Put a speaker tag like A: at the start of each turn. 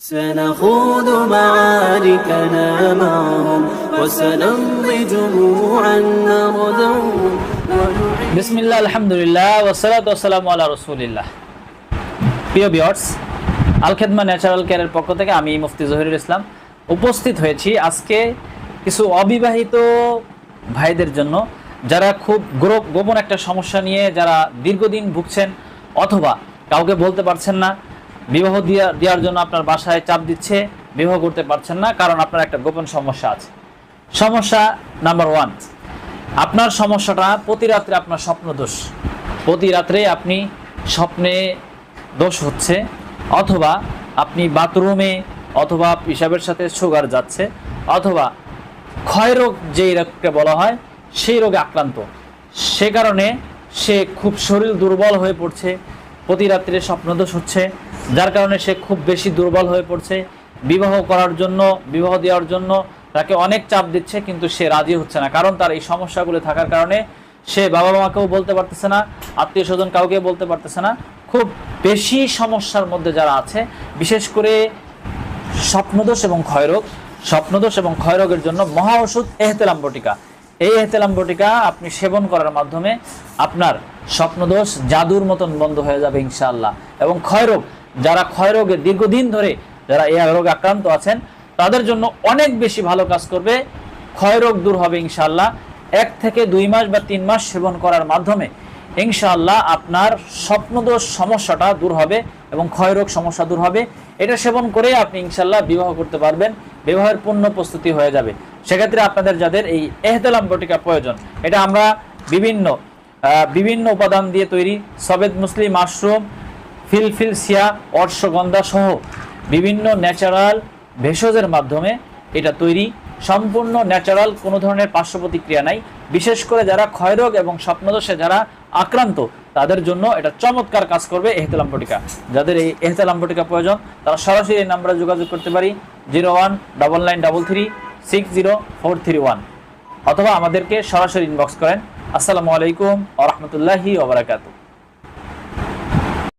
A: سنخوض معاركنا معهم وسنمضي جموعا نرذوهم
B: بسم الله الحمد لله والصلاة والسلام على رسول الله। প্রিয় ভিউয়ার্স, আল খেদমা ন্যাচারাল কেয়ারের পক্ষ থেকে আমি মুফতি জহিরুল ইসলাম উপস্থিত হয়েছি আজকে কিছু অবিবাহিত ভাইদের জন্য, যারা খুব গোপন একটা সমস্যা নিয়ে যারা দীর্ঘদিন ভুগছেন অথবা কাউকে বলতে পারছেন না, বিবাহ দেওয়ার জন্য আপনার বাসায় চাপ দিচ্ছে, বিবাহ করতে পারছেন না কারণ আপনার একটা গোপন সমস্যা আছে। সমস্যা নাম্বার 1, আপনার সমস্যাটা প্রতি রাত্রে আপনার স্বপ্ন দোষ। প্রতি রাত্রে আপনি স্বপ্নে দোষ হচ্ছে, অথবা আপনি বাথরুমে অথবা পেশাবের সাথে সুগার যাচ্ছে, অথবা ক্ষয় রোগ যেই রোগকে বলা হয় সেই রোগে আক্রান্ত। সে কারণে সে খুব শরীর দুর্বল হয়ে পড়ছে, প্রতি রাত্রে স্বপ্নদোষ হচ্ছে, যার কারণে সে খুব বেশি দুর্বল হয়ে পড়ছে। বিবাহ দেওয়ার জন্য তাকে অনেক চাপ দিচ্ছে, কিন্তু সে রাজি হচ্ছে না, কারণ তার এই সমস্যাগুলো থাকার কারণে সে বাবা মাকেও বলতে পারতেছে না, আত্মীয় স্বজন কাউকে বলতে পারতেছে না। খুব বেশি সমস্যার মধ্যে যারা আছে, বিশেষ করে স্বপ্নদোষ এবং ক্ষয়রোগের জন্য মহা ওষুধ এহতেলাম বটিকা। এই এহতেলাম বটিকা আপনি সেবন করার মাধ্যমে আপনার স্বপ্নদোষ জাদুর মতন বন্ধ হয়ে যাবে ইনশাআল্লাহ। এবং যারা ক্ষয়রোগে দীর্ঘদিন ধরে যারা এই রোগে আক্রান্ত আছেন, তাদের জন্য অনেক বেশি ভালো কাজ করবে। ক্ষয়রোগ দূর হবে ইনশাআল্লাহ। 1 থেকে 2 মাস বা 3 মাস সেবন করার মাধ্যমে ইনশাআল্লাহ আপনার স্বপ্নদোষ সমস্যাটা দূর হবে এবং ক্ষয়রোগ সমস্যা দূর হবে। এটা সেবন করে আপনি ইনশাআল্লাহ বিবাহ করতে পারবেন, বিবাহের পূর্ণ প্রস্তুতি হয়ে যাবে। সেক্ষেত্রে আপনাদের যাদের এই এহতেলাম বটিকা প্রয়োজন, এটা আমরা বিভিন্ন উপাদান দিয়ে তৈরি, সবেদ মুসলি, মাশরুম, ফিলফিলসিয়া, অর্শগন্ধা সহ বিভিন্ন ন্যাচারাল ভেষজের মাধ্যমে এটা তৈরি, সম্পূর্ণ ন্যাচারাল, কোনো ধরনের পার্শ্ব প্রতিক্রিয়া নাই। বিশেষ করে যারা ক্ষয়রোগ এবং স্বপ্নদোষে যারা আক্রান্ত, তাদের জন্য এটা চমৎকার কাজ করবে এহতেলাম বটিকা। যাদের এই এহতেলাম বটিকা প্রয়োজন, তারা সরাসরি এই নাম্বারে যোগাযোগ করতে পারি 0199336041, অথবা আমাদেরকে সরাসরি ইনবক্স করেন। আসসালামু আলাইকুম ওয়া রাহমাতুল্লাহি ওয়া বারাকাতুহু।